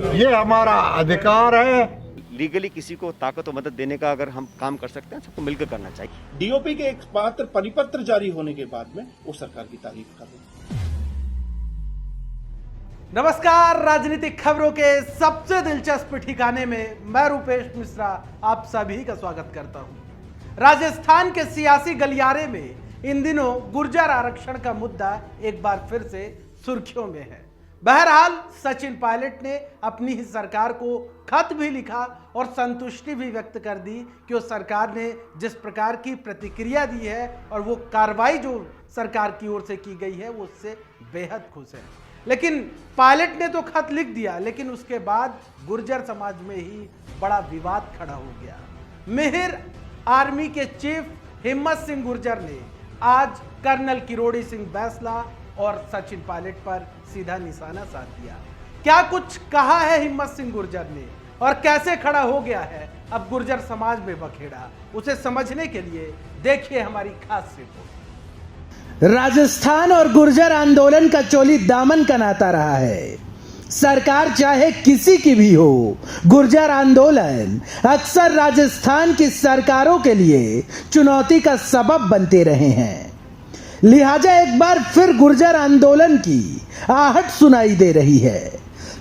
ये हमारा अधिकार है। लीगली किसी को ताकत और मदद देने का अगर हम काम कर सकते हैं, सबको मिलकर करना चाहिए। डीओपी के एक मात्र परिपत्र जारी होने के बाद में वो सरकार की तारीफ कर रहे हैं। नमस्कार, राजनीतिक खबरों के सबसे दिलचस्प ठिकाने में मैं रूपेश मिश्रा आप सभी का स्वागत करता हूं। राजस्थान के सियासी गलियारे में इन दिनों गुर्जर आरक्षण का मुद्दा एक बार फिर से सुर्खियों में है। बहरहाल सचिन पायलट ने अपनी ही सरकार को खत भी लिखा और संतुष्टि भी व्यक्त कर दी कि उस सरकार ने जिस प्रकार की प्रतिक्रिया दी है और वो कार्रवाई जो सरकार की ओर से की गई है वो उससे बेहद खुश है। लेकिन पायलट ने तो खत लिख दिया, लेकिन उसके बाद गुर्जर समाज में ही बड़ा विवाद खड़ा हो गया। मेहर आर्मी के चीफ हिम्मत सिंह गुर्जर ने आज कर्नल किरोड़ी सिंह बैंसला और सचिन पायलट पर सीधा निशाना साध दिया। क्या कुछ कहा है हिम्मत सिंह गुर्जर ने और कैसे खड़ा हो गया है अब गुर्जर समाज में बखेड़ा, उसे समझने के लिए देखिए हमारी खास रिपोर्ट। राजस्थान और गुर्जर आंदोलन का चोली दामन का नाता रहा है। सरकार चाहे किसी की भी हो, गुर्जर आंदोलन अक्सर राजस्थान की सरकारों के लिए चुनौती का सबब बनते रहे हैं। लिहाजा एक बार फिर गुर्जर आंदोलन की आहट सुनाई दे रही है।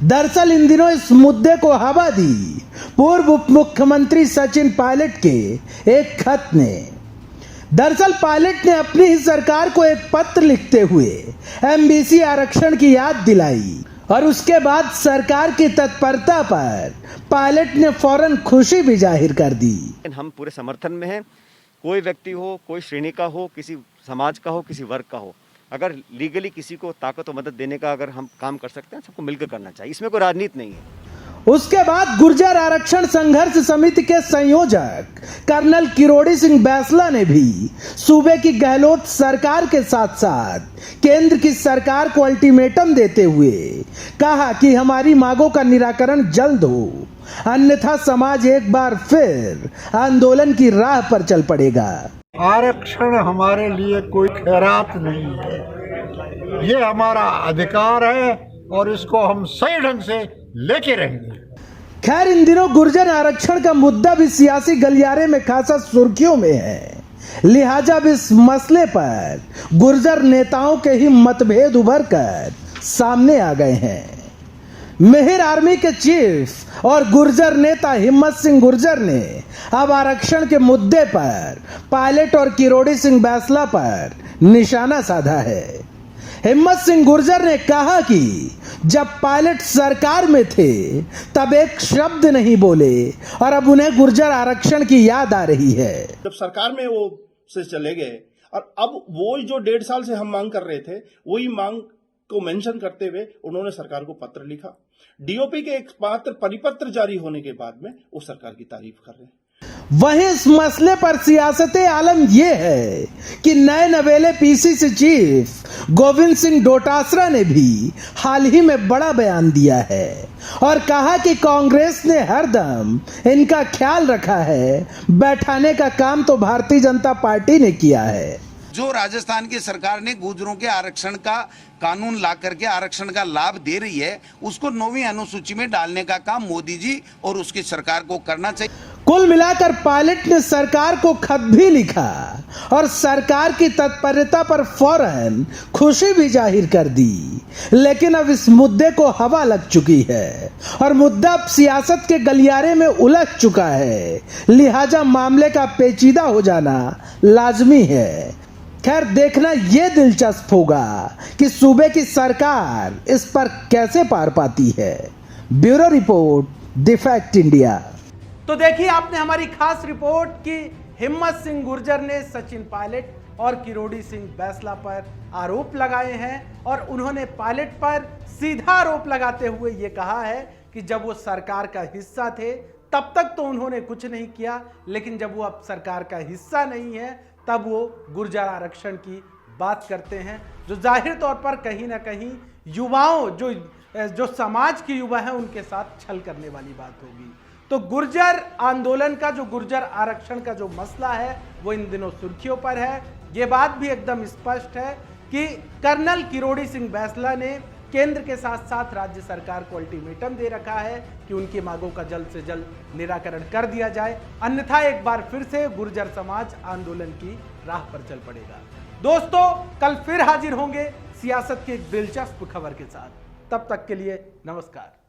दरअसल इन दिनों इस मुद्दे को हवा दी पूर्व उप मुख्यमंत्री सचिन पायलट के एक खत ने। दरअसल पायलट ने अपनी ही सरकार को एक पत्र लिखते हुए एमबीसी आरक्षण की याद दिलाई और उसके बाद सरकार की तत्परता पर पायलट ने फौरन खुशी भी जाहिर कर दी। हम पूरे समर्थन में हैं। कोई व्यक्ति हो, कोई श्रेणी का हो, किसी समाज का हो, किसी वर्ग का हो, अगर लीगली किसी को ताकत और मदद देने का अगर हम काम कर सकते हैं, सबको मिलकर करना चाहिए। इसमें कोई राजनीति नहीं है। उसके बाद गुर्जर आरक्षण संघर्ष समिति के संयोजक कर्नल किरोड़ी सिंह बैंसला ने भी सूबे की गहलोत सरकार के साथ साथ केंद्र की सरकार को अल्टीमेटम देते हुए कहा कि हमारी मांगों का निराकरण जल्द हो, अन्यथा समाज एक बार फिर आंदोलन की राह पर चल पड़ेगा। आरक्षण हमारे लिए कोई खैरात नहीं है, ये हमारा अधिकार है और इसको हम सही ढंग से लेके रहेंगे। खैर इन दिनों गुर्जर आरक्षण का मुद्दा भी सियासी गलियारे में खासा सुर्खियों में है। लिहाजा अब इस मसले पर गुर्जर नेताओं के ही मतभेद उभर कर सामने आ गए हैं। मेहर आर्मी के चीफ और गुर्जर नेता हिम्मत सिंह गुर्जर ने अब आरक्षण के मुद्दे पर पायलट और किरोड़ी सिंह बैंसला पर निशाना साधा है। हिम्मत सिंह गुर्जर ने कहा कि जब पायलट सरकार में थे तब एक शब्द नहीं बोले और अब उन्हें गुर्जर आरक्षण की याद आ रही है। जब सरकार में वो से चले गए और अब वो जो 1.5 साल से हम मांग कर रहे थे, वही मांग को मेंशन करते हुए उन्होंने सरकार को पत्र लिखा। डीओपी के एक मात्र परिपत्र जारी होने के बाद में वो सरकार की तारीफ कर रहे हैं। वहीं इस मसले पर सियासते आलम यह है कि नए नवेले पीसीसी चीफ गोविंद सिंह डोटासरा ने भी हाल ही में बड़ा बयान दिया है और कहा कि कांग्रेस ने हरदम इनका ख्याल रखा है, बैठाने का काम तो भारतीय जनता पार्टी ने किया है। जो राजस्थान की सरकार ने गुर्जरों के आरक्षण का कानून ला करके आरक्षण का लाभ दे रही है, उसको 9वीं अनुसूची में डालने का काम मोदी जी और उसकी सरकार को करना चाहिए। कुल मिलाकर पायलट ने सरकार को खत भी लिखा और सरकार की तत्परता पर फौरन खुशी भी जाहिर कर दी। लेकिन अब इस मुद्दे को हवा लग चुकी है और मुद्दा अब सियासत के गलियारे में उलझ चुका है। लिहाजा मामले का पेचीदा हो जाना लाजमी है। खैर देखना यह दिलचस्प होगा कि सूबे की सरकार इस पर कैसे पार पाती है। Bureau report, the fact India. तो देखिए आपने हमारी खास रिपोर्ट कि हिम्मत सिंह गुर्जर ने सचिन पायलट और किरोड़ी सिंह बैंसला पर आरोप लगाए हैं और उन्होंने पायलट पर सीधा आरोप लगाते हुए ये कहा है कि जब वो सरकार का हिस्सा थे तब तक तो उन्होंने कुछ नहीं किया, लेकिन जब वो अब सरकार का हिस्सा नहीं है तब वो गुर्जर आरक्षण की बात करते हैं, जो जाहिर तौर पर कहीं ना कहीं युवाओं जो समाज के युवा हैं उनके साथ छल करने वाली बात होगी। तो गुर्जर आंदोलन का जो गुर्जर आरक्षण का जो मसला है वो इन दिनों सुर्खियों पर है। ये बात भी एकदम स्पष्ट है कि कर्नल किरोड़ी सिंह बैंसला ने केंद्र के साथ साथ राज्य सरकार को अल्टीमेटम दे रखा है कि उनकी मांगों का जल्द से जल्द निराकरण कर दिया जाए, अन्यथा एक बार फिर से गुर्जर समाज आंदोलन की राह पर चल पड़ेगा। दोस्तों, कल फिर हाजिर होंगे सियासत की एक दिलचस्प खबर के साथ। तब तक के लिए नमस्कार।